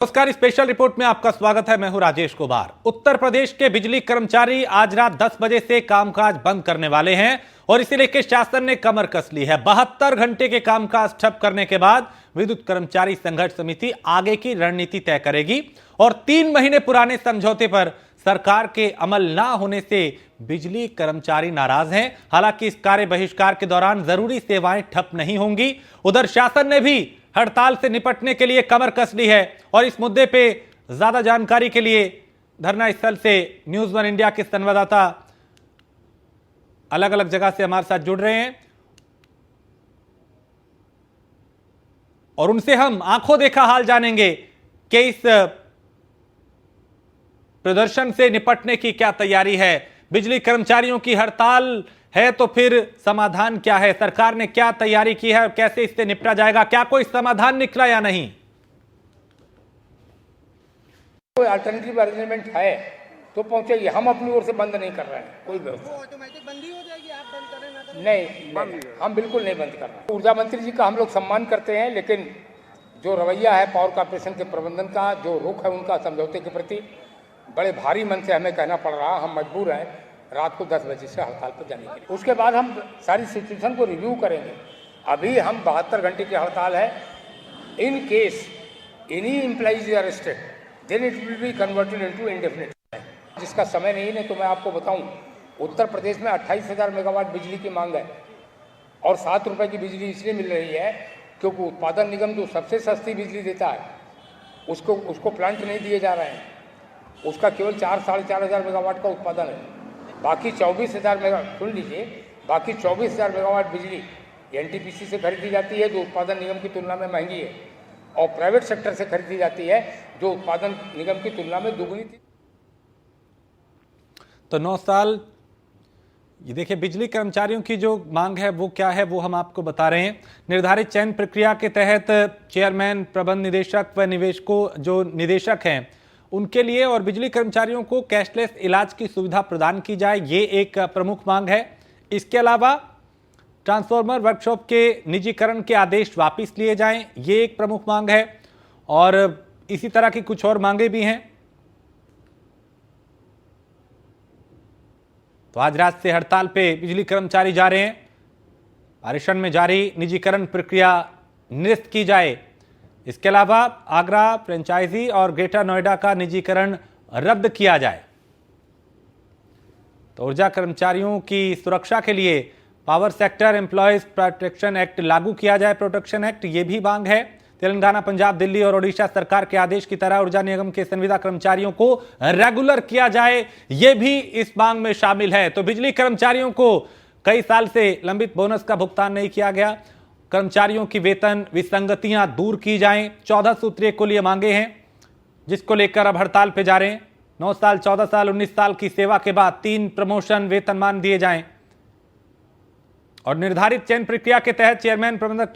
नमस्कार, special report में आपका स्वागत है। मैं हूं राजेश कुमार। उत्तर प्रदेश के बिजली कर्मचारी आज रात 10 बजे से कामकाज बंद करने वाले हैं और इसे लेकर शासन ने कमर कस ली है। 72 घंटे के कामकाज ठप करने के बाद विद्युत कर्मचारी संघर्ष समिति आगे की रणनीति तय करेगी और 3 महीने पुराने समझौते पर सरकार के अमल ना होने से बिजली कर्मचारी नाराज हैं। हालांकि इस कार्य बहिष्कार के दौरान जरूरी सेवाएं ठप नहीं होंगी। उधर शासन ने भी हड़ताल से निपटने के लिए कमर कस ली है और इस मुद्दे पे ज्यादा जानकारी के लिए धरना स्थल से न्यूज़ वन इंडिया के संवाददाता अलग अलग जगह से हमारे साथ जुड़ रहे हैं और उनसे हम आंखों देखा हाल जानेंगे कि इस प्रदर्शन से निपटने की क्या तैयारी है। बिजली कर्मचारियों की हड़ताल है तो फिर समाधान क्या है, सरकार ने क्या तैयारी की है, कैसे इससे निपटा जाएगा, क्या कोई समाधान निकला या नहीं? कोई अल्टरनेटिव अरेंजमेंट है तो पहुंचे। हम अपनी ओर से बंद नहीं कर रहे हैं। कोई व्यवस्था ऑटोमेटिक बंदी हो जाएगी, आप बंद करें ना करें? नहीं, हम बिल्कुल नहीं बंद कर रहे। ऊर्जा मंत्री जी का हम लोग सम्मान करते हैं, लेकिन जो रवैया है पावर कॉर्पोरेशन के प्रबंधन का, जो रुख है उनका समझौते के प्रति, बड़े भारी मन से हमें कहना पड़ रहा। हम मजबूर हैं रात को 10 बजे से हड़ताल पर जाने के लिए। उसके बाद हम सारी सिचुएशन को रिव्यू करेंगे। अभी हम 72 घंटे की हड़ताल है। In case any employees is arrested then it will be converted into indefinite. जिसका समय नहीं तो मैं आपको बताऊं, उत्तर प्रदेश में 28,000 मेगावाट बिजली की मांग है और 7 रुपये की बिजली इसलिए मिल रही है क्योंकि उत्पादन निगम जो सबसे सस्ती बिजली देता है उसको प्लांट नहीं दिए जा रहे हैं। उसका केवल 4-4.5 हज़ार मेगावाट का उत्पादन है। बाकी 24,000 मेगावाट, सुन लीजिए, बाकी 24,000 मेगावाट बिजली एनटीपीसी से खरीदी जाती है जो उत्पादन निगम की तुलना में महंगी है, और प्राइवेट सेक्टर से खरीदी जाती है जो उत्पादन निगम की तुलना में दुगनी थी। तो 9 साल ये देखिए, बिजली कर्मचारियों की जो मांग है वो क्या है वो हम आपको बता रहे हैं। निर्धारित चयन प्रक्रिया के तहत चेयरमैन, प्रबंध निदेशक व निवेशकों जो निदेशक हैं उनके लिए और बिजली कर्मचारियों को कैशलेस इलाज की सुविधा प्रदान की जाए, ये एक प्रमुख मांग है। इसके अलावा ट्रांसफार्मर वर्कशॉप के निजीकरण के आदेश वापस लिए जाएं, ये एक प्रमुख मांग है और इसी तरह की कुछ और मांगे भी हैं। तो आज रात से हड़ताल पे बिजली कर्मचारी जा रहे हैं। पारेषण में जारी निजीकरण प्रक्रिया निरस्त की जाए। इसके अलावा आगरा फ्रेंचाइजी और ग्रेटर नोएडा का निजीकरण रद्द किया जाए। तो ऊर्जा कर्मचारियों की सुरक्षा के लिए power sector employees protection act लागू किया जाए। प्रोटेक्शन एक्ट ये भी मांग है। तेलंगाना, पंजाब, दिल्ली और ओडिशा सरकार के आदेश की तरह ऊर्जा निगम के संविदा कर्मचारियों को रेगुलर किया जाए, ये भी इस मांग में शामिल है। तो बिजली कर्मचारियों को कई साल से लंबित बोनस का भुगतान नहीं किया गया। कर्मचारियों की वेतन विसंगतियां दूर की जाएं, 14 सूत्रीय कुल ये मांगे हैं जिसको लेकर अब हड़ताल पे जा रहे हैं। 9 साल, 14 साल, 19 साल की सेवा के बाद 3 प्रमोशन, वेतनमान दिए जाएं और निर्धारित चयन प्रक्रिया के तहत चेयरमैन, प्रबंधक,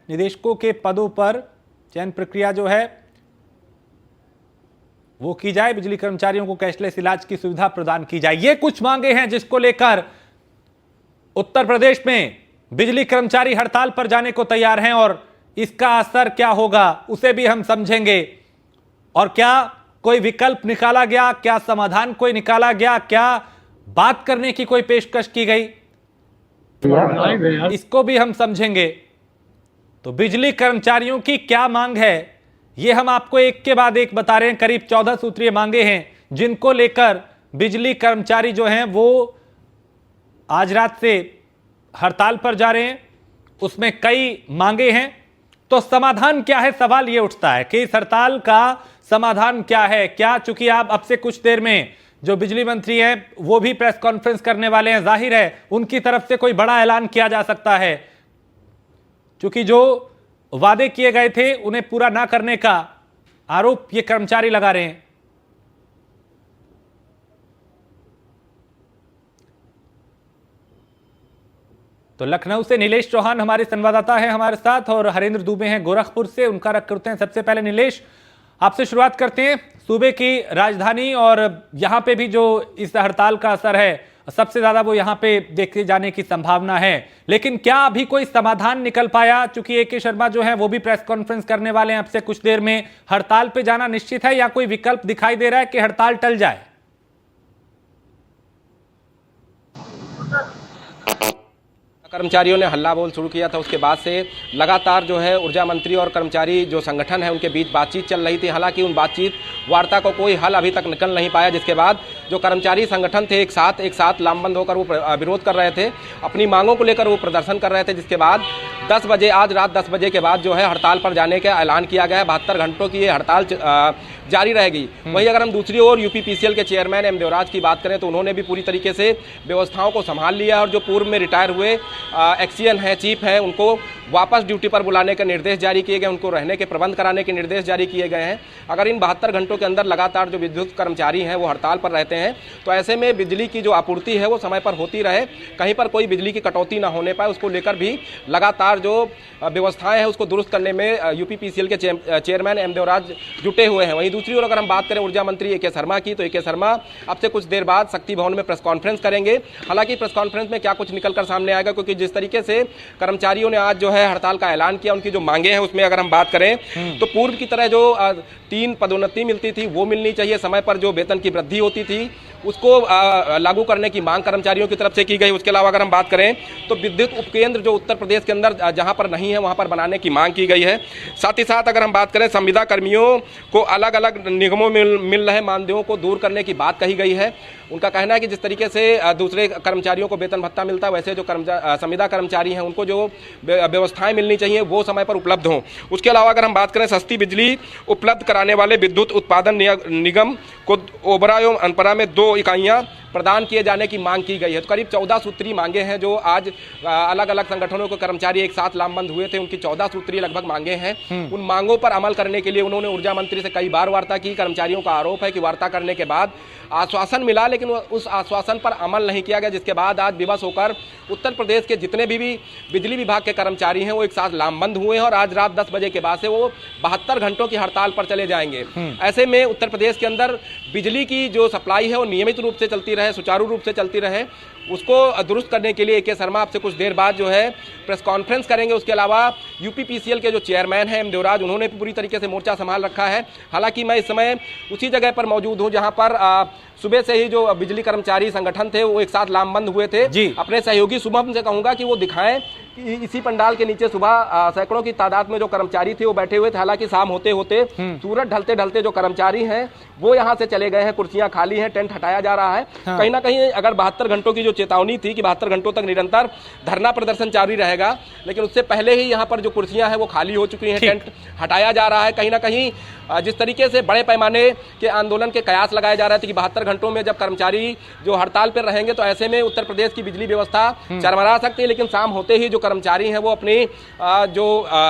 निदेशकों के पदों पर चयन प्रक्रिया जो है वो की जाए। बिजली कर्मचारियों को कैशलेस इलाज की सुविधा प्रदान की जाए। ये कुछ मांगे हैं जिसको लेकर उत्तर प्रदेश में बिजली कर्मचारी हड़ताल पर जाने को तैयार हैं और इसका असर क्या होगा उसे भी हम समझेंगे। और क्या कोई विकल्प निकाला गया, क्या समाधान कोई निकाला गया, क्या बात करने की कोई पेशकश की गई, इसको भी हम समझेंगे। तो बिजली कर्मचारियों की क्या मांग है ये हम आपको एक के बाद एक बता रहे हैं। करीब 14 सूत्रीय मांगे हैं जिनको लेकर बिजली कर्मचारी जो हैं वो आज रात से हड़ताल पर जा रहे हैं। उसमें कई मांगे हैं, तो समाधान क्या है, सवाल यह उठता है कि इस हड़ताल का समाधान क्या है। क्या, चूंकि आप अब से कुछ देर में जो बिजली मंत्री हैं वो भी प्रेस कॉन्फ्रेंस करने वाले हैं, जाहिर है उनकी तरफ से कोई बड़ा ऐलान किया जा सकता है, क्योंकि जो वादे किए गए थे उन्हें पूरा ना करने का आरोप ये कर्मचारी लगा रहे हैं। तो लखनऊ से नीलेश चौहान हमारे संवाददाता हैं हमारे साथ और हरेंद्र दुबे हैं गोरखपुर से, उनका रख करते हैं। सबसे पहले नीलेश, आपसे शुरुआत करते हैं। सूबे की राजधानी और यहां पे भी जो इस हड़ताल का असर है सबसे ज्यादा वो यहां पे देखे जाने की संभावना है। लेकिन क्या अभी कोई समाधान निकल पाया? चूंकि ए.के. शर्मा जो है वो भी प्रेस कॉन्फ्रेंस करने वाले हैं अब से कुछ देर में, हड़ताल पे जाना निश्चित है या कोई विकल्प दिखाई दे रहा है कि हड़ताल टल जाए? कर्मचारियों ने हल्ला बोल शुरू किया था, उसके बाद से लगातार जो है ऊर्जा मंत्री और कर्मचारी जो संगठन है उनके बीच बातचीत चल रही थी। हालांकि उन बातचीत वार्ता को कोई हल अभी तक निकल नहीं पाया, जिसके बाद जो कर्मचारी संगठन थे एक साथ लामबंद होकर वो विरोध कर रहे थे, अपनी मांगों को लेकर वो प्रदर्शन कर रहे थे। जिसके बाद 10 बजे, आज रात 10 बजे के बाद जो है हड़ताल पर जाने का ऐलान किया गया है। 72 घंटों की ये हड़ताल जारी रहेगी। वहीं अगर हम दूसरी ओर यूपीपीसीएल के चेयरमैन एम देवराज की बात करें तो उन्होंने भी पूरी तरीके से व्यवस्थाओं को संभाल लिया और जो पूर्व में रिटायर हुए एक्सीएन है, चीफ है, उनको वापस ड्यूटी पर बुलाने के निर्देश जारी किए गए, उनको रहने के प्रबंध कराने के निर्देश जारी किए गए हैं। अगर इन 72 घंटों के अंदर लगातार जो विद्युत कर्मचारी हैं वो हड़ताल पर रहते हैं तो ऐसे में बिजली की जो आपूर्ति है वो समय पर होती रहे, कहीं पर कोई बिजली की कटौती ना होने पाए, उसको लेकर भी लगातार जो व्यवस्थाएं हैं उसको दुरुस्त करने में यूपीपीसीएल के चेयरमैन एम देवराज जुटे हुए हैं। वहीं दूसरी ओर अगर हम बात करें ऊर्जा मंत्री ए.के. शर्मा की, तो ए.के. शर्मा अब से कुछ देर बाद शक्ति भवन में प्रेस कॉन्फ्रेंस करेंगे। हालांकि प्रेस कॉन्फ्रेंस में क्या कुछ निकलकर सामने आएगा, क्योंकि जिस तरीके से कर्मचारियों ने आज जो है हड़ताल का ऐलान किया, उनकी जो मांगे हैं उसमें अगर हम बात करें तो पूर्व की तरह जो 3 पदोन्नति मिलती थी वो मिलनी चाहिए, समय पर जो वेतन की वृद्धि होती थी उसको लागू करने की मांग कर्मचारियों की तरफ से की गई। उसके अलावा अगर हम बात करें तो विद्युत उपकेंद्र जो उत्तर प्रदेश के अंदर जहां पर नहीं है वहां पर बनाने की मांग की गई है। साथ ही साथ अगर हम बात करें संविदा कर्मियों को अलग अलग निगमों में मिल रहे मानदेयों को दूर करने की बात कही गई है। उनका कहना है कि जिस तरीके से दूसरे कर्मचारियों को वेतन भत्ता मिलता है वैसे जो संविदा कर्मचारी हैं उनको जो व्यवस्थाएं मिलनी चाहिए वो समय पर उपलब्ध हों। उसके अलावा अगर हम बात करें सस्ती बिजली उपलब्ध कराने वाले विद्युत उत्पादन निगम को ओबरा एवं अनपरा में 2 इकाइयां प्रदान किए जाने की मांग की गई है। तो करीब 14 सूत्रीय मांगे हैं जो आज अलग अलग संगठनों के कर्मचारी एक साथ लामबंद हुए थे, उनकी 14 सूत्रीय लगभग मांगे हैं। उन मांगों पर अमल करने के लिए उन्होंने ऊर्जा मंत्री से कई बार वार्ता की। कर्मचारियों का आरोप है कि वार्ता करने के बाद आश्वासन मिला लेकिन उस आश्वासन पर अमल नहीं किया गया, जिसके बाद आज विवश होकर उत्तर प्रदेश के जितने भी बिजली विभाग के कर्मचारी हैं वो एक साथ लामबंद हुए हैं और आज रात 10 बजे के बाद से वो 72 घंटों की हड़ताल पर चले जाएंगे। ऐसे में उत्तर प्रदेश के अंदर बिजली की जो सप्लाई है वो नियमित रूप से चलती रहे, सुचारू रूप से चलती रहे, उसको दुरुस्त करने के लिए ए.के. शर्मा आपसे कुछ देर बाद जो है प्रेस कॉन्फ्रेंस करेंगे। उसके अलावा यूपीपीसीएल के जो चेयरमैन हैं एम देवराज, उन्होंने पूरी तरीके से मोर्चा संभाल रखा है। हालांकि मैं इस समय उसी जगह पर मौजूद हूं जहां पर सुबह से ही जो बिजली कर्मचारी संगठन थे वो एक साथ लामबंद हुए थे। अपने सहयोगी शुभम से कहूंगा कि वो दिखाएं कि इसी पंडाल के नीचे सुबह सैकड़ों की तादाद में जो कर्मचारी थे वो बैठे हुए थे। हालांकि शाम होते होते सूरज ढलते ढलते जो कर्मचारी हैं वो यहाँ से चले गए हैं, कुर्सियां खाली हैं, टेंट हटाया जा रहा है। कहीं ना कहीं अगर 72 घंटों की जो चेतावनी थी कि 72 घंटों तक निरंतर धरना प्रदर्शन जारी रहेगा, लेकिन उससे पहले ही यहाँ पर जो कुर्सियां हैं वो खाली हो चुकी हैं, टेंट हटाया जा रहा है। कहीं ना कहीं जिस तरीके से बड़े पैमाने के आंदोलन के कयास लगाए जा रहे थे कि 72 घंटों में जब कर्मचारी जो हड़ताल पर रहेंगे तो ऐसे में उत्तर प्रदेश की बिजली व्यवस्था चरमरा सकती है, लेकिन शाम होते ही जो कर्मचारी हैं वो अपनी जो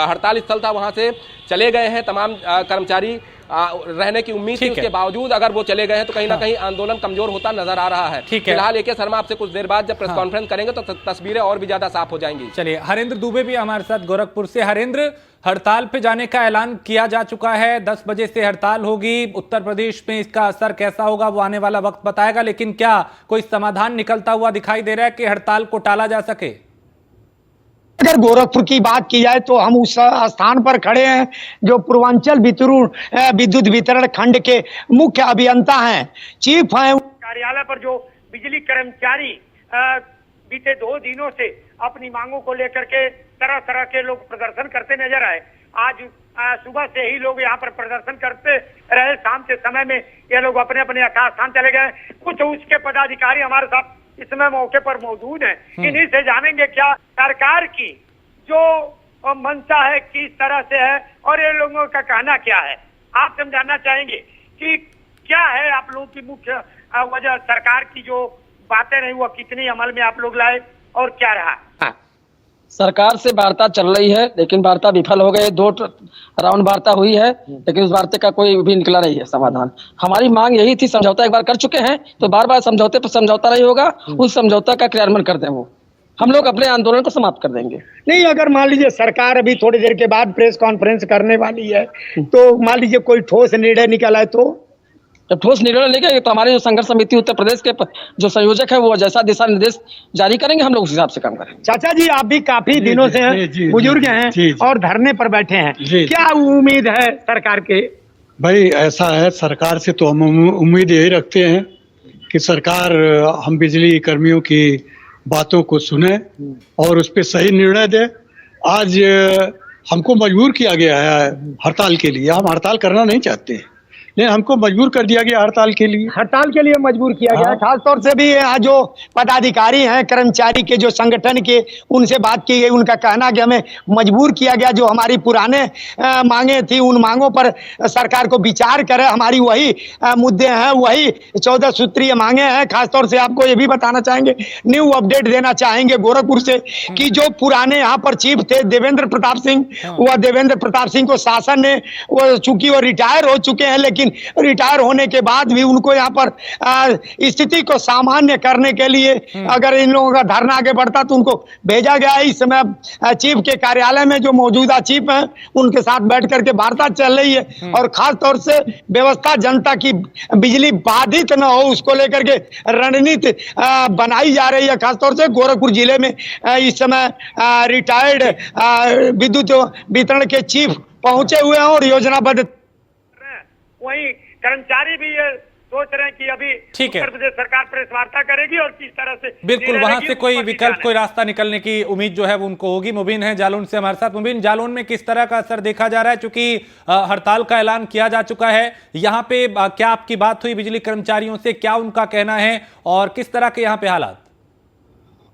हड़ताल स्थल था वहां से चले गए हैं। तमाम कर्मचारी रहने की उम्मीद थी, उसके बावजूद अगर वो चले गए हैं तो कहीं ना कहीं आंदोलन कमजोर होता नजर आ रहा है। फिलहाल ए.के. शर्मा आपसे कुछ देर बाद जब प्रेस कॉन्फ्रेंस करेंगे तो तस्वीरें और भी ज्यादा साफ हो जाएंगी। चलिए, हरेंद्र दुबे भी हमारे साथ गोरखपुर से। हरेंद्र, हड़ताल पे जाने का ऐलान किया जा चुका है, 10 बजे से हड़ताल होगी। उत्तर प्रदेश में इसका असर कैसा होगा वो आने वाला वक्त बताएगा, लेकिन क्या कोई समाधान निकलता हुआ दिखाई दे रहा है कि हड़ताल को टाला जा सके? अगर गोरखपुर की बात की जाए तो हम उस स्थान पर खड़े हैं जो पूर्वांचल विद्युत वितरण खंड के मुख्य अभियंता हैं, चीफ हैं। कार्यालय पर जो बिजली कर्मचारी बीते 2 दिनों से अपनी मांगों को लेकर के तरह तरह के लोग प्रदर्शन करते नजर आए। आज सुबह से ही लोग यहाँ पर प्रदर्शन करते रहे, शाम के समय में ये लोग अपने अपने यथार्थ स्थान चले गए। कुछ उसके पदाधिकारी हमारे साथ इस समय मौके पर मौजूद हैं, इन्हीं से जानेंगे क्या सरकार की जो मंशा है किस तरह से है और ये लोगों का कहना क्या है। आप समझाना चाहेंगे कि क्या है आप लोगों की मुख्य वजह, सरकार की जो बातें रही वो कितनी अमल में आप लोग लाए और क्या रहा? सरकार से वार्ता चल रही है लेकिन वार्ता विफल हो गई। 2 राउंड वार्ता हुई है लेकिन उस वार्ता का कोई भी निकला नहीं है समाधान। हमारी मांग यही थी, समझौता एक बार कर चुके हैं तो बार बार समझौते पर समझौता नहीं होगा, उस समझौता का क्रियान्वयन कर दें, वो हम लोग अपने आंदोलन को समाप्त कर देंगे। नहीं, अगर मान लीजिए सरकार अभी थोड़ी देर के बाद प्रेस कॉन्फ्रेंस करने वाली है तो मान लीजिए कोई ठोस निर्णय निकला है तो जब ठोस निर्णय लेंगे तो हमारे जो संघर्ष समिति उत्तर प्रदेश के जो संयोजक है वो जैसा दिशा निर्देश जारी करेंगे हम लोग उस हिसाब से काम करेंगे। चाचा जी, आप भी काफी दिनों से बुजुर्ग हैं और धरने पर बैठे हैं, क्या उम्मीद है सरकार के? भाई ऐसा है, सरकार से तो हम उम्मीद यही रखते हैं कि सरकार हम बिजली कर्मियों की बातों को सुने और उस पर सही निर्णय दे। आज हमको मजबूर किया गया है हड़ताल के लिए, हम हड़ताल करना नहीं चाहते, लेकिन हमको मजबूर कर दिया गया हड़ताल के लिए। हड़ताल के लिए मजबूर किया गया है। खास तौर से भी यहाँ जो पदाधिकारी हैं कर्मचारी के जो संगठन के, उनसे बात की गई, उनका कहना कि हमें मजबूर किया गया, जो हमारी पुराने मांगे थी उन मांगों पर सरकार को विचार करे, हमारी वही मुद्दे हैं, वही 14 सूत्रीय मांगे हैं। खासतौर से आपको ये भी बताना चाहेंगे, न्यू अपडेट देना चाहेंगे गोरखपुर से कि जो पुराने यहाँ पर चीफ थे देवेंद्र प्रताप सिंह, वह देवेंद्र प्रताप सिंह को शासन ने, वो चूंकि वो रिटायर हो चुके हैं, लेकिन रिटायर होने के बाद भी उनको यहाँ पर स्थिति को सामान्य करने के लिए अगर इन लोगों का धरना आगे बढ़ता तो उनको भेजा गया है। इस समय चीफ के कार्यालय में जो मौजूदा चीफ हैं उनके साथ बैठ करके वार्ता चल रही है और खास तौर से व्यवस्था, जनता की बिजली बाधित न हो उसको लेकर के रणनीति बनाई जा रही है। खासतौर से गोरखपुर जिले में इस समय रिटायर्ड विद्युत वितरण के चीफ पहुंचे हुए हैं और योजनाबद्ध। वहीं कर्मचारी भी ये सोच रहे हैं कि अभी उत्तर प्रदेश सरकार प्रेस वार्ता करेगी और किस तरह से बिल्कुल वहां से कोई विकल्प, कोई रास्ता निकलने की उम्मीद जो है वो उनको होगी। मुबीन है जालौन से हमारे साथ। मुबीन, जालौन में किस तरह का असर देखा जा रहा है, चूंकि हड़ताल का ऐलान किया जा चुका है, यहाँ पे क्या आपकी बात हुई बिजली कर्मचारियों से, क्या उनका कहना है और किस तरह के यहाँ पे हालात?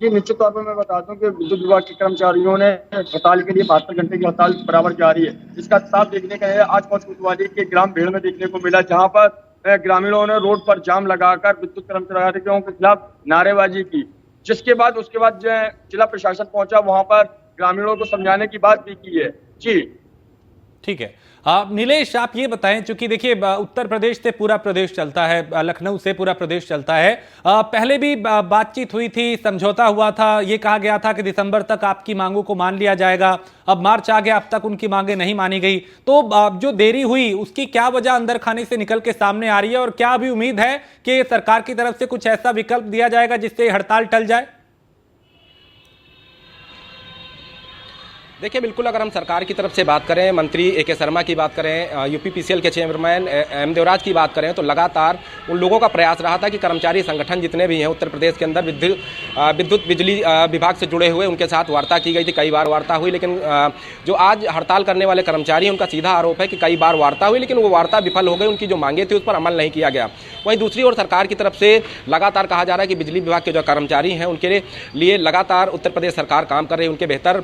जी, निश्चित तौर पर मैं बता दूं कि विद्युत विभाग के कर्मचारियों ने हड़ताल के लिए 72 घंटे की हड़ताल बराबर जारी है। इसका साफ देखने का है आज कोतवाली के ग्राम भेड़ में देखने को मिला, जहां पर ग्रामीणों ने रोड पर जाम लगाकर विद्युत कर्मचारियों के खिलाफ नारेबाजी की, जिसके बाद उसके बाद जो जिला प्रशासन पहुंचा, वहां पर ग्रामीणों को समझाने की बात भी की है। जी ठीक है। नीलेश, आप ये बताएं, चूंकि देखिए उत्तर प्रदेश से पूरा प्रदेश चलता है, लखनऊ से पूरा प्रदेश चलता है, पहले भी बातचीत हुई थी, समझौता हुआ था, ये कहा गया था कि दिसंबर तक आपकी मांगों को मान लिया जाएगा। अब मार्च आ गया, अब तक उनकी मांगें नहीं मानी गई, तो जो देरी हुई उसकी क्या वजह अंदर खाने से निकल के सामने आ रही है और क्या अभी उम्मीद है कि सरकार की तरफ से कुछ ऐसा विकल्प दिया जाएगा जिससे हड़ताल टल जाए? देखिए, बिल्कुल अगर हम सरकार की तरफ से बात करें, मंत्री ए.के. शर्मा की बात करें, यूपीपीसीएल के चेयरमैन एम देवराज की बात करें, तो लगातार उन लोगों का प्रयास रहा था कि कर्मचारी संगठन जितने भी हैं उत्तर प्रदेश के अंदर विद्युत बिजली विभाग से जुड़े हुए, उनके साथ वार्ता की गई थी, कई बार वार्ता हुई, लेकिन जो आज हड़ताल करने वाले कर्मचारी हैं उनका सीधा आरोप है कि कई बार वार्ता हुई लेकिन वो वार्ता विफल हो गई, उनकी जो मांगे थी उस पर अमल नहीं किया गया। वहीं दूसरी ओर सरकार की तरफ से लगातार कहा जा रहा है कि बिजली विभाग के जो कर्मचारी हैं उनके लिए लगातार उत्तर प्रदेश सरकार काम कर रही है, उनके बेहतर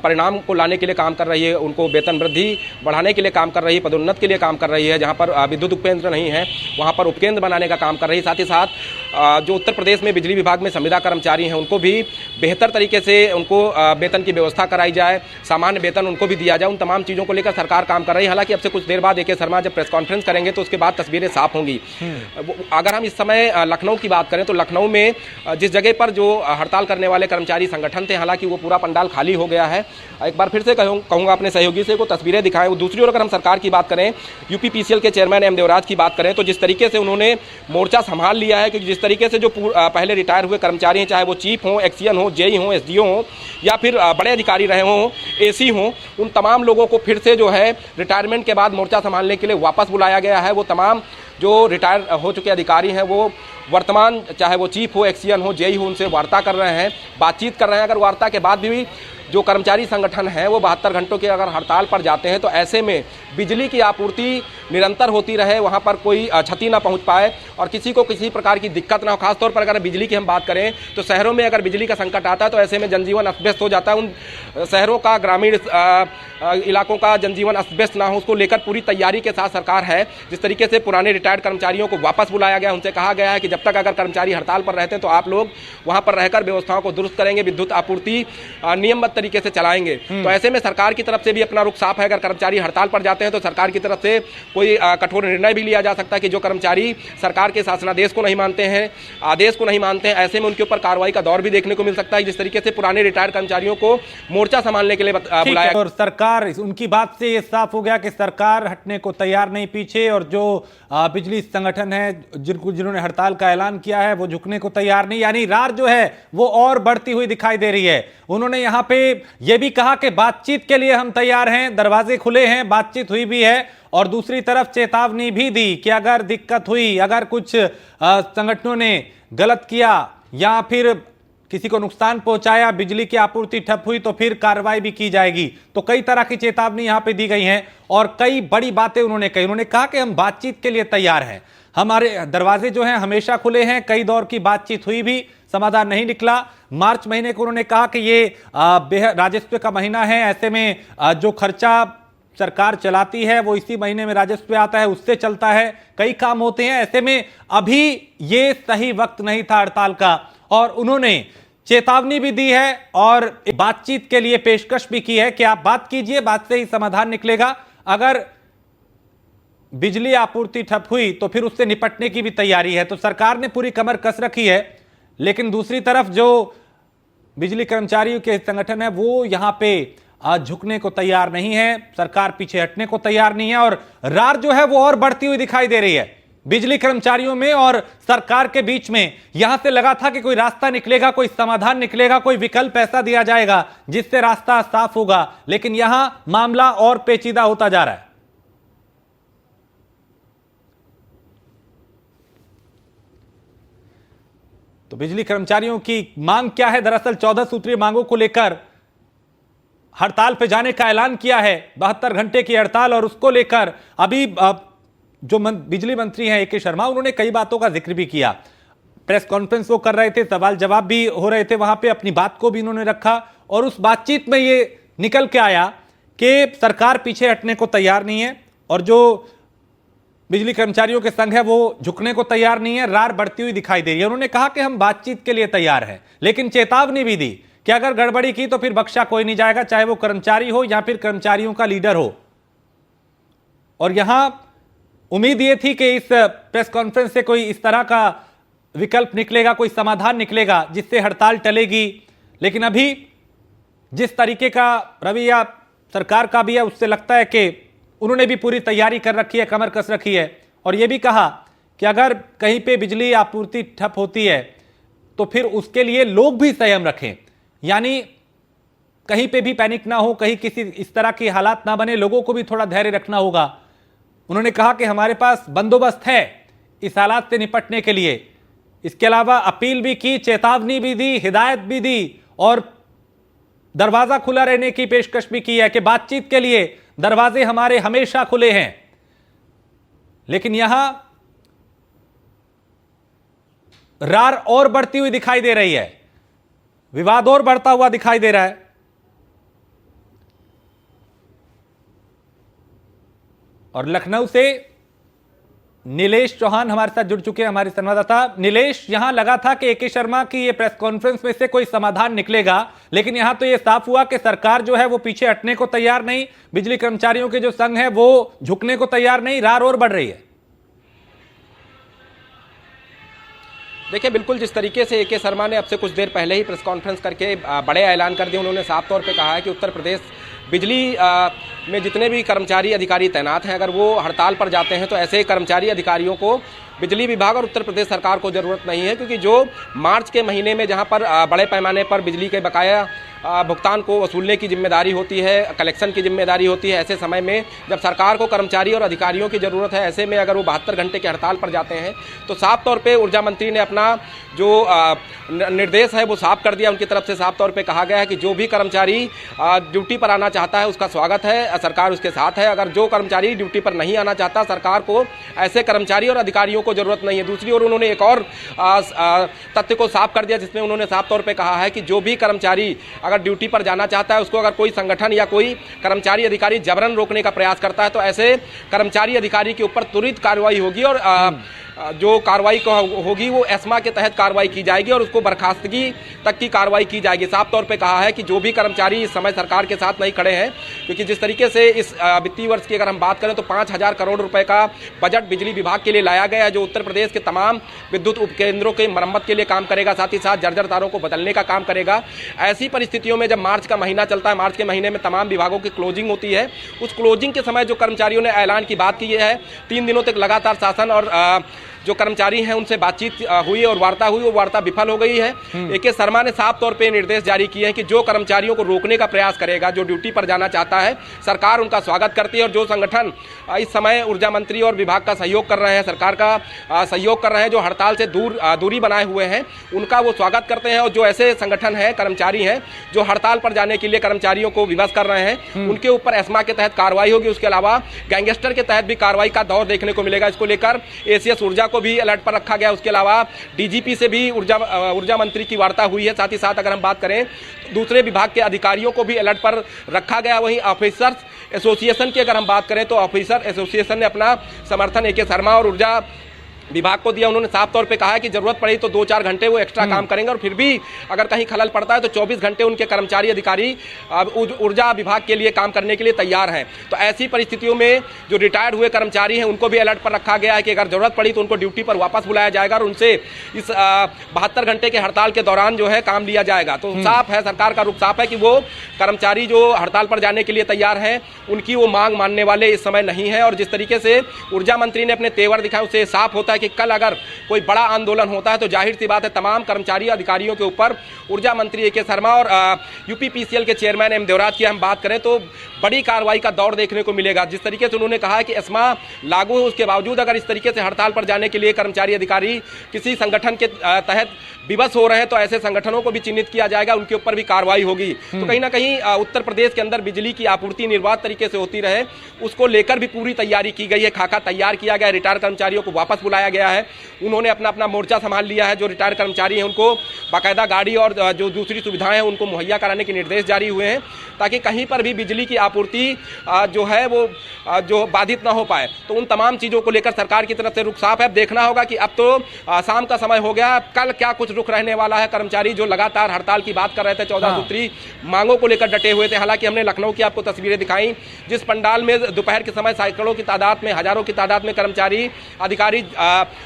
परिणाम को लाने के लिए काम कर रही है, उनको वेतन वृद्धि बढ़ाने के लिए काम कर रही है, पदोन्नत के लिए काम कर रही है, जहां पर विद्युत उपकेंद्र नहीं है वहां पर उपकेंद्र बनाने का काम कर रही है। साथ ही साथ जो उत्तर प्रदेश में बिजली विभाग में संविदा कर्मचारी हैं उनको भी बेहतर तरीके से उनको वेतन की व्यवस्था कराई जाए, सामान्य वेतन उनको भी दिया जाए, उन तमाम चीज़ों को लेकर सरकार काम कर रही है। हालांकि अब से कुछ देर बाद ए.के. शर्मा जब प्रेस कॉन्फ्रेंस करेंगे तो उसके बाद तस्वीरें साफ होंगी। अगर हम इस समय लखनऊ की बात करें तो लखनऊ में जिस जगह पर जो हड़ताल करने वाले कर्मचारी संगठन थे, हालांकि वो पूरा पंडाल खाली हो गया है। एक बार फिर से कहूंगा अपने सहयोगी से को तस्वीरें दिखाएं। दूसरी ओर अगर हम सरकार की बात करें, यूपीपीसीएल के चेयरमैन एम देवराज की बात करें, तो जिस तरीके से उन्होंने मोर्चा संभाल लिया है, क्योंकि जिस तरीके से जो पहले रिटायर हुए कर्मचारी हैं, चाहे वो चीफ हों, एक्सीएन हो, जेई हो, एसडीओ हो या फिर बड़े अधिकारी रहे हों, एसी हों, उन तमाम लोगों को फिर से जो है रिटायरमेंट के बाद मोर्चा संभालने के लिए वापस बुलाया गया है। वो तमाम जो रिटायर हो चुके अधिकारी हैं वो वर्तमान, चाहे वो चीफ हो, एक्सीएन हो, जेई हो, उनसे वार्ता कर रहे हैं, बातचीत कर रहे हैं। अगर वार्ता के बाद भी जो कर्मचारी संगठन है वो 72 घंटों के अगर हड़ताल पर जाते हैं तो ऐसे में बिजली की आपूर्ति निरंतर होती रहे, वहाँ पर कोई क्षति ना पहुँच पाए और किसी को किसी प्रकार की दिक्कत ना हो। खासतौर पर अगर बिजली की हम बात करें तो शहरों में अगर बिजली का संकट आता है तो ऐसे में जनजीवन अस्त व्यस्त हो जाता है। उन शहरों का, ग्रामीण इलाकों का जनजीवन अस्त व्यस्त ना हो, उसको लेकर पूरी तैयारी के साथ सरकार है। जिस तरीके से पुराने रिटायर्ड कर्मचारियों को वापस बुलाया गया, उनसे कहा गया है कि जब तक अगर कर्मचारी हड़ताल पर रहते हैं तो आप लोग वहाँ पर रहकर व्यवस्थाओं को दुरुस्त करेंगे, विद्युत आपूर्ति नियमबद्ध तरीके से चलाएंगे। तो ऐसे में सरकार की तरफ से भी अपना रुख साफ है। अगर कर्मचारी हड़ताल पर जाते हैं तो सरकार की तरफ से कोई कठोर निर्णय भी लिया जा सकता है कि जो कर्मचारी सरकार के शासनादेश को नहीं मानते हैं, आदेश को नहीं मानते हैं, ऐसे में उनके ऊपर कार्रवाई का दौर भी देखने को मिल सकता है। जिस तरीके से पुराने रिटायर्ड कर्मचारियों को मोर्चा संभालने के लिए बुलाया। और सरकार, उनकी बात से ये साफ हो गया कि सरकार हटने को तैयार नहीं पीछे, और जो बिजली संगठन है जिन्होंने हड़ताल का ऐलान किया है वो झुकने को तैयार नहीं। यानी रार जो है वो और बढ़ती हुई दिखाई दे रही है। उन्होंने यहां पे ये भी कहा कि बातचीत के लिए हम तैयार हैं, दरवाजे खुले हैं, बातचीत हुई भी है, और दूसरी तरफ चेतावनी भी दी कि अगर दिक्कत हुई, अगर कुछ संगठनों ने गलत किया या फिर किसी को नुकसान पहुंचाया, बिजली की आपूर्ति ठप हुई, तो फिर कार्रवाई भी की जाएगी। तो कई तरह की चेतावनी यहां पे दी गई हैं और कई बड़ी बातें उन्होंने कही। उन्होंने कहा कि हम बातचीत के लिए तैयार हैं, हमारे दरवाजे जो हैं हमेशा खुले हैं। कई दौर की बातचीत हुई भी, समाधान नहीं निकला। मार्च महीने को उन्होंने कहा कि ये राजस्व का महीना है, ऐसे में जो खर्चा सरकार चलाती है वो इसी महीने में राजस्व आता है, उससे चलता है, कई काम होते हैं। ऐसे में अभी ये सही वक्त नहीं था हड़ताल का, और उन्होंने चेतावनी भी दी है और बातचीत के लिए पेशकश भी की है कि आप बात कीजिए, बात से ही समाधान निकलेगा। अगर बिजली आपूर्ति ठप हुई तो फिर उससे निपटने की भी तैयारी है। तो सरकार ने पूरी कमर कस रखी है, लेकिन दूसरी तरफ जो बिजली कर्मचारियों के संगठन है वो यहां पे झुकने को तैयार नहीं है, सरकार पीछे हटने को तैयार नहीं है, और रार जो है वो और बढ़ती हुई दिखाई दे रही है बिजली कर्मचारियों में और सरकार के बीच में। यहां से लगा था कि कोई रास्ता निकलेगा, कोई समाधान निकलेगा, कोई विकल्प ऐसा दिया जाएगा जिससे रास्ता साफ होगा, लेकिन यहां मामला और पेचीदा होता जा रहा है। तो बिजली कर्मचारियों की मांग क्या है? दरअसल 14 सूत्रीय मांगों को लेकर हड़ताल पे जाने का ऐलान किया है, 72 घंटे की हड़ताल, और उसको लेकर अभी जो बिजली मंत्री हैं ए.के. शर्मा, उन्होंने कई बातों का जिक्र भी किया। प्रेस कॉन्फ्रेंस वो कर रहे थे, सवाल जवाब भी हो रहे थे, वहां पे अपनी बात को भी इन्होंने रखा, और उस बातचीत में ये निकल के आया कि सरकार पीछे हटने को तैयार नहीं है, और जो बिजली कर्मचारियों के संघ है वो झुकने को तैयार नहीं है। रार बढ़ती हुई दिखाई दे रही है। उन्होंने कहा कि हम बातचीत के लिए तैयार हैं, लेकिन चेतावनी भी दी कि अगर गड़बड़ी की तो फिर बख्शा कोई नहीं जाएगा, चाहे वो कर्मचारी हो या फिर कर्मचारियों का लीडर हो। और यहां उम्मीद ये थी कि इस प्रेस कॉन्फ्रेंस से कोई इस तरह का विकल्प निकलेगा, कोई समाधान निकलेगा जिससे हड़ताल टलेगी, लेकिन अभी जिस तरीके का रवैया सरकार का भी है उससे लगता है कि उन्होंने भी पूरी तैयारी कर रखी है, कमर कस रखी है, और यह भी कहा कि अगर कहीं पे बिजली आपूर्ति ठप होती है तो फिर उसके लिए लोग भी संयम रखें, यानी कहीं पे भी पैनिक ना हो, कहीं किसी इस तरह के हालात ना बने, लोगों को भी थोड़ा धैर्य रखना होगा। उन्होंने कहा कि हमारे पास बंदोबस्त है इस हालात से निपटने के लिए। इसके अलावा अपील भी की, चेतावनी भी दी, हिदायत भी दी, और दरवाजा खुला रहने की पेशकश भी की है कि बातचीत के लिए दरवाजे हमारे हमेशा खुले हैं। लेकिन यहां रार और बढ़ती हुई दिखाई दे रही है, विवाद और बढ़ता हुआ दिखाई दे रहा है। और लखनऊ से नीलेश चौहान हमारे साथ जुड़ चुके हैं, हमारे संवाददाता। नीलेश, यहां लगा था कि ए.के. शर्मा की ये प्रेस कॉन्फ्रेंस में से कोई समाधान निकलेगा, लेकिन यहां तो ये साफ हुआ कि सरकार जो है वो पीछे हटने को तैयार नहीं, बिजली कर्मचारियों के जो संघ है वो झुकने को तैयार नहीं, रार और बढ़ रही है। देखिए, बिल्कुल जिस तरीके से ए.के. शर्मा ने अब से कुछ देर पहले ही प्रेस कॉन्फ्रेंस करके बड़े ऐलान कर दिए। उन्होंने साफ तौर पे कहा है कि उत्तर प्रदेश बिजली में जितने भी कर्मचारी अधिकारी तैनात हैं, अगर वो हड़ताल पर जाते हैं तो ऐसे कर्मचारी अधिकारियों को बिजली विभाग और उत्तर प्रदेश सरकार को जरूरत नहीं है, क्योंकि जो मार्च के महीने में जहां पर बड़े पैमाने पर बिजली के बकाया भुगतान को वसूलने की जिम्मेदारी होती है, कलेक्शन की जिम्मेदारी होती है, ऐसे समय में जब सरकार को कर्मचारी और अधिकारियों की जरूरत है, ऐसे में अगर वो 72 घंटे के हड़ताल पर जाते हैं तो साफ तौर पे ऊर्जा मंत्री ने अपना जो निर्देश है वो साफ कर दिया। उनकी तरफ से साफ तौर पे कहा गया है कि जो भी कर्मचारी ड्यूटी पर आना चाहता है उसका स्वागत है, सरकार उसके साथ है। अगर जो कर्मचारी ड्यूटी पर नहीं आना चाहता, सरकार को ऐसे कर्मचारी और अधिकारियों को जरूरत नहीं है। दूसरी ओर उन्होंने एक और तथ्य को साफ कर दिया, जिसमें उन्होंने साफ तौर पे कहा है कि जो भी कर्मचारी अगर ड्यूटी पर जाना चाहता है, उसको अगर कोई संगठन या कोई कर्मचारी अधिकारी जबरन रोकने का प्रयास करता है तो ऐसे कर्मचारी अधिकारी के ऊपर त्वरित कार्रवाई होगी और जो कार्रवाई होगी वो एस्मा के तहत कार्रवाई की जाएगी और उसको बर्खास्तगी तक की कार्रवाई की जाएगी। साफ तौर पे कहा है कि जो भी कर्मचारी इस समय सरकार के साथ नहीं खड़े हैं, क्योंकि जिस तरीके से इस वित्तीय वर्ष की अगर हम बात करें तो 5,000 करोड़ रुपए का बजट बिजली विभाग के लिए लाया गया है, जो उत्तर प्रदेश के तमाम विद्युत उपकेंद्रों के मरम्मत के लिए काम करेगा, साथ ही साथ जर्जर तारों को बदलने का काम करेगा। ऐसी परिस्थितियों में जब मार्च का महीना चलता है, मार्च के महीने में तमाम विभागों की क्लोजिंग होती है, उस क्लोजिंग के समय जो कर्मचारियों ने ऐलान की बात की है, 3 दिनों तक लगातार शासन और जो कर्मचारी हैं उनसे बातचीत हुई और वार्ता हुई, वो वार्ता विफल हो गई है। ए.के. शर्मा ने साफ तौर पे निर्देश जारी किए हैं कि जो कर्मचारियों को रोकने का प्रयास करेगा, जो ड्यूटी पर जाना चाहता है, सरकार उनका स्वागत करती है। और जो संगठन इस समय ऊर्जा मंत्री और विभाग का सहयोग कर रहे हैं, सरकार का सहयोग कर रहे हैं, जो हड़ताल से दूरी बनाए हुए हैं, उनका वो स्वागत करते हैं। और जो ऐसे संगठन हैं, कर्मचारी हैं जो हड़ताल पर जाने के लिए कर्मचारियों को विवश कर रहे हैं, उनके ऊपर एस्मा के तहत कार्रवाई होगी। उसके अलावा गैंगस्टर के तहत भी कार्रवाई का दौर देखने को मिलेगा। इसको लेकर एसीएस ऊर्जा को भी अलर्ट पर रखा गया। उसके अलावा डीजीपी से भी ऊर्जा मंत्री की वार्ता हुई है। साथ ही साथ अगर हम बात करें दूसरे विभाग के अधिकारियों को भी अलर्ट पर रखा गया। वहीं ऑफिसर्स एसोसिएशन की अगर हम बात करें तो ऑफिसर एसोसिएशन ने अपना समर्थन ए.के. शर्मा और ऊर्जा विभाग को दिया। उन्होंने साफ तौर पे कहा है कि जरूरत पड़ी तो 2-4 घंटे वो एक्स्ट्रा काम करेंगे और फिर भी अगर कहीं खलल पड़ता है तो 24 घंटे उनके कर्मचारी अधिकारी ऊर्जा विभाग के लिए काम करने के लिए तैयार हैं। तो ऐसी परिस्थितियों में जो रिटायर्ड हुए कर्मचारी हैं उनको भी अलर्ट पर रखा गया है कि अगर जरूरत पड़ी तो उनको ड्यूटी पर वापस बुलाया जाएगा और उनसे इस 72 घंटे के हड़ताल के दौरान जो है काम लिया जाएगा। तो साफ है, सरकार का रुख साफ है कि वो कर्मचारी जो हड़ताल पर जाने के लिए तैयार हैं उनकी वो मांग मानने वाले इस समय नहीं है। और जिस तरीके से ऊर्जा मंत्री ने अपने तेवर दिखाए उससे साफ होता है कि कल अगर कोई बड़ा आंदोलन होता है तो जाहिर सी बात है तमाम कर्मचारी अधिकारियों के ऊपर ऊर्जा मंत्री ए.के. शर्मा और यूपीपीसीएल के चेयरमैन एम देवराज की हम बात करें तो बड़ी कार्रवाई का दौर देखने को मिलेगा। जिस तरीके से उन्होंने कहा है कि एस्मा लागू है, उसके बावजूद अगर इस तरीके से हड़ताल पर जाने के लिए कर्मचारी अधिकारी किसी संगठन के तहत विवश हो रहे हैं तो ऐसे संगठनों को भी चिन्हित किया जाएगा, उनके ऊपर भी कार्रवाई होगी। तो कहीं ना कहीं उत्तर प्रदेश के अंदर बिजली की आपूर्ति निर्बाध तरीके से होती रहे, उसको लेकर भी पूरी तैयारी की गई है। खाका तैयार किया गया है, रिटायर्ड कर्मचारियों को वापस बुलाया गया है, उन्होंने अपना मोर्चा संभाल लिया है। जो रिटायर्ड कर्मचारी हैं उनको बाकायदा गाड़ी और जो दूसरी सुविधाएं हैं उनको मुहैया कराने के निर्देश जारी हुए हैं ताकि कहीं पर भी बिजली की आपूर्ति जो है वो जो बाधित ना हो पाए। तो उन तमाम चीज़ों को लेकर सरकार की तरफ से रुख साफ है। अब देखना होगा कि अब तो शाम का समय हो गया, कल क्या कुछ रुख रहने वाला है। कर्मचारी जो लगातार हड़ताल की बात कर रहे थे, 14 सूत्री मांगों को लेकर डटे हुए थे। हालांकि हमने लखनऊ की आपको तस्वीरें दिखाई, जिस पंडाल में दोपहर के समय सैकड़ों की तादाद में, हजारों की तादाद में कर्मचारी अधिकारी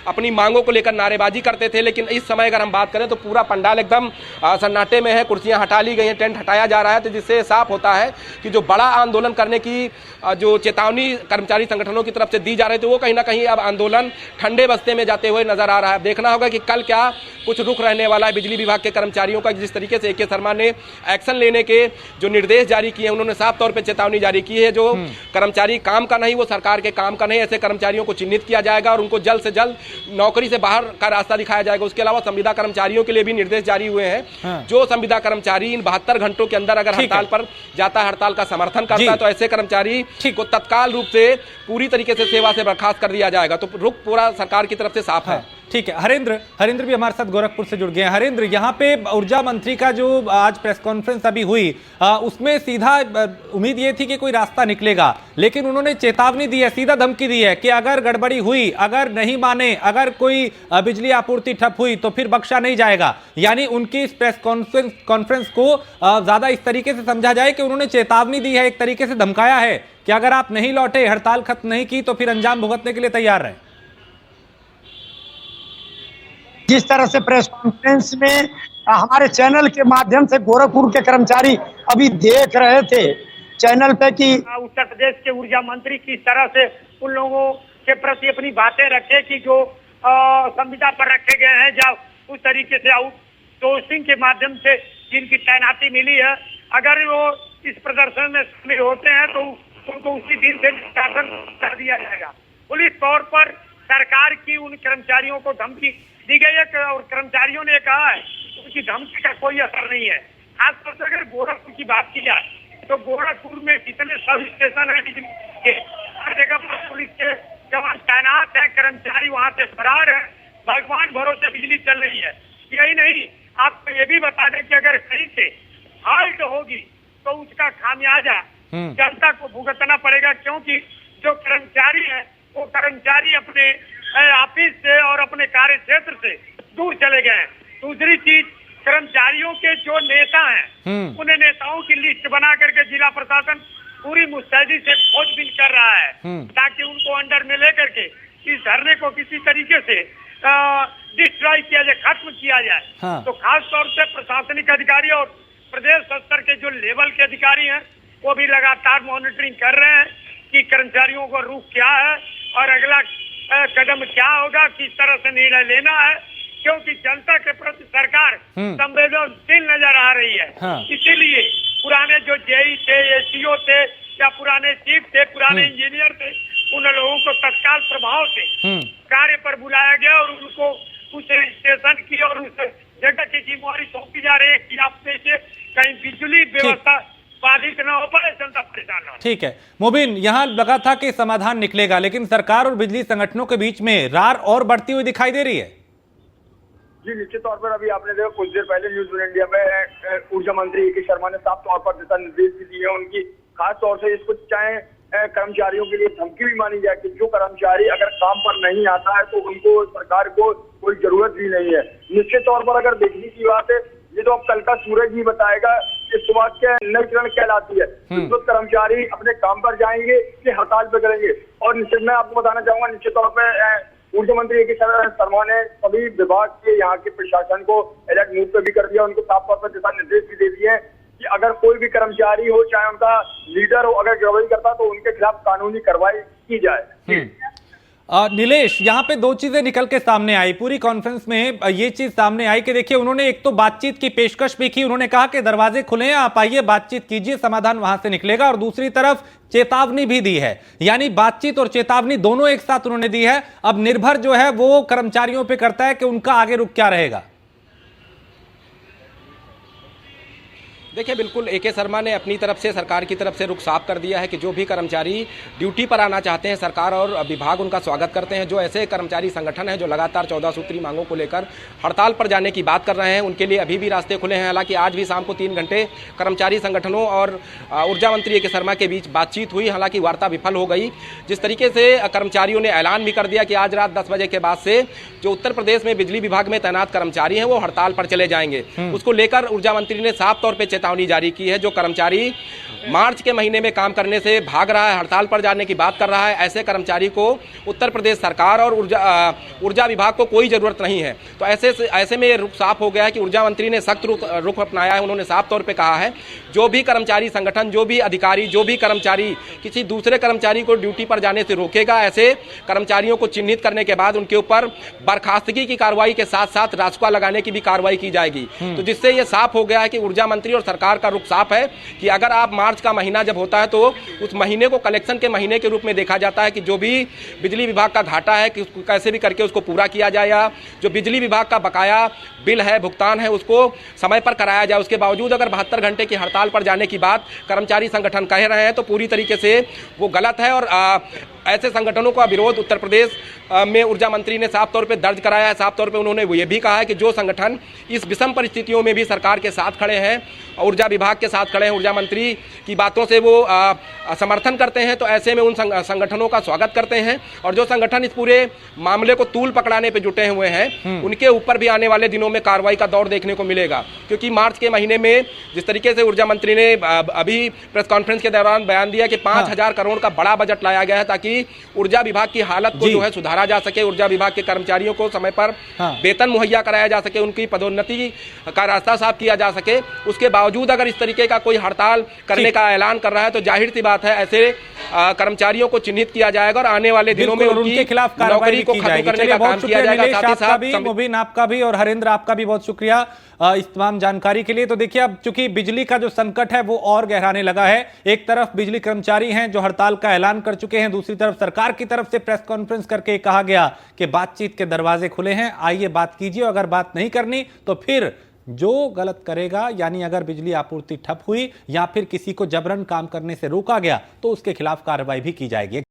अपनी मांगों को लेकर नारेबाजी करते थे। लेकिन इस समय अगर हम बात करें तो पूरा पंडाल एकदम सन्नाटे में है, कुर्सियां हटा ली गई हैं, टेंट हटाया जा रहा है। तो जिससे साफ होता है कि जो बड़ा आंदोलन करने की जो चेतावनी कर्मचारी संगठनों की तरफ से दी जा रही थी वो कहीं ना कहीं अब आंदोलन ठंडे बस्ते में जाते हुए नजर आ रहा है। देखना होगा कि कल क्या कुछ रुख रहने वाला है बिजली विभाग के कर्मचारियों का। जिस तरीके से ए.के. शर्मा ने एक्शन लेने के जो निर्देश जारी किए, उन्होंने साफ तौर पर चेतावनी जारी की है, जो कर्मचारी काम का नहीं वो सरकार के काम का नहीं, ऐसे कर्मचारियों को चिन्हित किया जाएगा और उनको जल्द से जल्द नौकरी से बाहर का रास्ता दिखाया जाएगा। उसके अलावा संविदा कर्मचारियों के लिए भी निर्देश जारी हुए हैं। जो संविदा कर्मचारी इन 72 घंटों के अंदर अगर हड़ताल पर जाता है, हड़ताल का समर्थन करता है, तो ऐसे कर्मचारी को तत्काल रूप से पूरी तरीके से सेवा से बर्खास्त कर दिया जाएगा। तो रुख पूरा सरकार की तरफ से साफ है। ठीक है, हरेंद्र भी हमारे साथ गोरखपुर से जुड़ गए हैं। हरेंद्र, यहाँ पे ऊर्जा मंत्री का जो आज प्रेस कॉन्फ्रेंस अभी हुई उसमें सीधा उम्मीद ये थी कि कोई रास्ता निकलेगा, लेकिन उन्होंने चेतावनी दी है, सीधा धमकी दी है कि अगर गड़बड़ी हुई, अगर नहीं माने, अगर कोई बिजली आपूर्ति ठप हुई तो फिर बख्शा नहीं जाएगा। यानी उनकी इस प्रेस कॉन्फ्रेंस को ज्यादा इस तरीके से समझा जाए कि उन्होंने चेतावनी दी है, एक तरीके से धमकाया है कि अगर आप नहीं लौटे, हड़ताल खत्म नहीं की तो फिर अंजाम भुगतने के लिए तैयार रहे। जिस तरह से प्रेस कॉन्फ्रेंस में हमारे चैनल के माध्यम से गोरखपुर के कर्मचारी अभी देख रहे थे चैनल पे कि उत्तर प्रदेश के ऊर्जा मंत्री किस तरह से उन लोगों के प्रति अपनी बातें रखे कि जो संविदा पर रखे गए हैं, जब उस तरीके से आउटसोर्सिंग के माध्यम से जिनकी तैनाती मिली है, अगर वो इस प्रदर्शन में शामिल होते हैं तो उनको उसी दिन से निष्कासन कर दिया जाएगा। पुलिस तौर पर सरकार की उन कर्मचारियों को धमकी दी गई है और कर्मचारियों ने कहा है उनकी धमकी का कोई असर नहीं है। खासतौर से अगर गोरखपुर की बात की जाए तो गोरखपुर में जितने सब स्टेशन है बिजली के, हर जगह पर पुलिस के जवान तैनात है, कर्मचारी वहाँ से फरार है, भगवान भरोसे बिजली चल रही है। यही नहीं, आपको ये भी बता दें कि अगर कहीं से हाल्ट होगी तो उसका खामियाजा जनता को भुगतना पड़ेगा, क्योंकि जो कर्मचारी है वो कर्मचारी अपने ऑफिस से और अपने कार्य क्षेत्र से दूर चले गए हैं। दूसरी चीज, कर्मचारियों के जो नेता हैं उन नेताओं की लिस्ट बना करके जिला प्रशासन पूरी मुस्तैदी से खोजबीन कर रहा है ताकि उनको अंडर में लेकर के इस धरने को किसी तरीके से डिस्ट्रॉय किया जाए, खत्म किया जाए। हाँ। तो खास तौर से प्रशासनिक अधिकारी और प्रदेश स्तर के जो लेवल के अधिकारी हैं वो भी लगातार मॉनिटरिंग कर रहे हैं कि कर्मचारियों को रुख क्या है और अगला कदम क्या होगा, किस तरह से निर्णय लेना है, क्योंकि जनता के प्रति सरकार संवेदनशील नजर आ रही है। हाँ। इसीलिए पुराने जो जेई थे, एसीओ थे या पुराने चीफ थे, पुराने इंजीनियर थे, उन लोगों को तत्काल प्रभाव से कार्य पर बुलाया गया और उनको कुछ रजिस्ट्रेशन की और उस जगह की जिम्मेवारी सौंपी जा रही है कि आप से कहीं बिजली व्यवस्था बाधित न हो पाए, जनता परेशान न हो। ठीक है मुबीन, यहाँ लगा था कि समाधान निकलेगा, लेकिन सरकार और बिजली संगठनों के बीच में रार और बढ़ती हुई दिखाई दे रही है। जी निश्चित तौर पर अभी आपने देखा कुछ देर पहले न्यूज वन इंडिया में ऊर्जा मंत्री ए के शर्मा ने साफ तौर पर दिशा निर्देश भी दिए हैं उनकी। खास तौर से इसको चाहे कर्मचारियों के लिए धमकी भी मानी जाए कि जो कर्मचारी अगर काम पर नहीं आता है तो उनको सरकार को कोई जरूरत भी नहीं है। निश्चित तौर पर अगर देखने की बात है, ये तो अब कल का सूरज ही बताएगा कि सुबह के नई किरण कहलाती है। तो कर्मचारी अपने काम पर जाएंगे कि हड़ताल पे करेंगे। और निश्चित मैं आपको बताना चाहूंगा, निश्चित तौर पर ऊर्जा मंत्री ए के शर्मा ने सभी विभाग के यहाँ के प्रशासन को अलर्ट मोड पे भी कर दिया। उनको साफ तौर पर दिशा निर्देश भी दे दिए कि अगर कोई भी कर्मचारी हो, चाहे उनका लीडर हो, अगर गड़बड़ी करता तो उनके खिलाफ कानूनी कार्रवाई की जाए। नीलेश, यहाँ पे दो चीजें निकल के सामने आई पूरी कॉन्फ्रेंस में। ये चीज सामने आई कि देखिए उन्होंने एक तो बातचीत की पेशकश भी की, उन्होंने कहा कि दरवाजे खुले हैं, आप आइए बातचीत कीजिए, समाधान वहां से निकलेगा। और दूसरी तरफ चेतावनी भी दी है, यानी बातचीत और चेतावनी दोनों एक साथ उन्होंने दी है। अब निर्भर जो है वो कर्मचारियों पर करता है कि उनका आगे रुख क्या रहेगा। देखिए बिल्कुल ए के शर्मा ने अपनी तरफ से, सरकार की तरफ से रुख साफ कर दिया है कि जो भी कर्मचारी ड्यूटी पर आना चाहते हैं, सरकार और विभाग उनका स्वागत करते हैं। जो ऐसे कर्मचारी संगठन हैं जो लगातार 14 सूत्री मांगों को लेकर हड़ताल पर जाने की बात कर रहे हैं, उनके लिए अभी भी रास्ते खुले हैं। हालांकि आज भी शाम को 3 घंटे कर्मचारी संगठनों और ऊर्जा मंत्री ए के शर्मा के बीच बातचीत हुई, हालांकि वार्ता विफल हो गई। जिस तरीके से कर्मचारियों ने ऐलान भी कर दिया कि आज रात 10 बजे के बाद से जो उत्तर प्रदेश में बिजली विभाग में तैनात कर्मचारी हैं वो हड़ताल पर चले जाएंगे। उसको लेकर ऊर्जा मंत्री ने साफ तौर पर चेतावनी जारी की है। जो कर्मचारी मार्च के महीने में काम करने से भाग रहा है, हड़ताल पर जाने की बात कर रहा है, ऐसे कर्मचारी को उत्तर प्रदेश सरकार और ऊर्जा विभाग को कोई जरूरत नहीं है। तो ऐसे में रुख साफ हो गया है कि ऊर्जा मंत्री ने सख्त रुख अपनाया है। उन्होंने साफ तौर पे कहा है जो भी कर्मचारी संगठन, जो भी अधिकारी, जो भी कर्मचारी किसी दूसरे कर्मचारी को ड्यूटी पर जाने से रोकेगा, ऐसे कर्मचारियों को चिन्हित करने के बाद उनके ऊपर बर्खास्तगी की कार्रवाई के साथ साथ राजस्व लगाने की भी कार्रवाई की जाएगी। तो जिससे यह साफ हो गया है कि ऊर्जा मंत्री और सरकार का रुख साफ है कि अगर आप मार्च का महीना जब होता है तो उस महीने को कलेक्शन के महीने के रूप में देखा जाता है कि जो भी बिजली विभाग का घाटा है कि उसको कैसे भी करके उसको पूरा किया जाए, या जो बिजली विभाग का बकाया बिल है, भुगतान है, उसको समय पर कराया जाए। उसके बावजूद अगर 72 घंटे की हड़ताल पर जाने की बात कर्मचारी संगठन कह रहे हैं तो पूरी तरीके से वो गलत है। और ऐसे संगठनों का विरोध उत्तर प्रदेश में ऊर्जा मंत्री ने साफ तौर पे दर्ज कराया है। साफ तौर पे उन्होंने ये भी कहा है कि जो संगठन इस विषम परिस्थितियों में भी सरकार के साथ खड़े हैं, ऊर्जा विभाग के साथ खड़े हैं, ऊर्जा मंत्री की बातों से वो समर्थन करते हैं, तो ऐसे में उन संगठनों का स्वागत करते हैं। और जो संगठन इस पूरे मामले को तूल पकड़ाने पे जुटे हुए हैं उनके ऊपर भी आने वाले दिनों में कार्रवाई का दौर देखने को मिलेगा। क्योंकि मार्च के महीने में जिस तरीके से ऊर्जा मंत्री ने अभी प्रेस कॉन्फ्रेंस के दौरान बयान दिया कि 5,000 करोड़ का बड़ा बजट लाया गया है ताकि ऊर्जा विभाग की हालत को जो है सुधारा जा सके, ऊर्जा विभाग के कर्मचारियों को समय पर वेतन मुहैया कराया जा सके, उनकी पदोन्नति का रास्ता साफ किया जा सके। उसके बावजूद अगर इस तरीके का कोई हड़ताल करने का ऐलान कर रहा है तो जाहिर सी बात है ऐसे कर्मचारियों को चिन्हित किया जाएगा और आने वाले दिनों में उनके खिलाफ कार्रवाई की जाएगी। चलिए बहुत शुक्रिया नीलेश आपका भी, मुबीन आपका भी और हरेंद्र आपका भी बहुत शुक्रिया इस तमाम जानकारी के लिए। तो देखिए अब चूंकि बिजली का जो संकट है वो और गहराने लगा है, एक तरफ बिजली कर्मचारी हैं जो हड़ताल का ऐलान कर चुके हैं, दूसरी तरफ सरकार की तरफ से प्रेस कॉन्फ्रेंस करके कहा गया कि बातचीत के दरवाजे खुले हैं, आइए बात कीजिए, अगर बात नहीं करनी तो फिर जो गलत करेगा, यानी अगर बिजली आपूर्ति ठप हुई या फिर किसी को जबरन काम करने से रोका गया तो उसके खिलाफ कार्रवाई भी की जाएगी।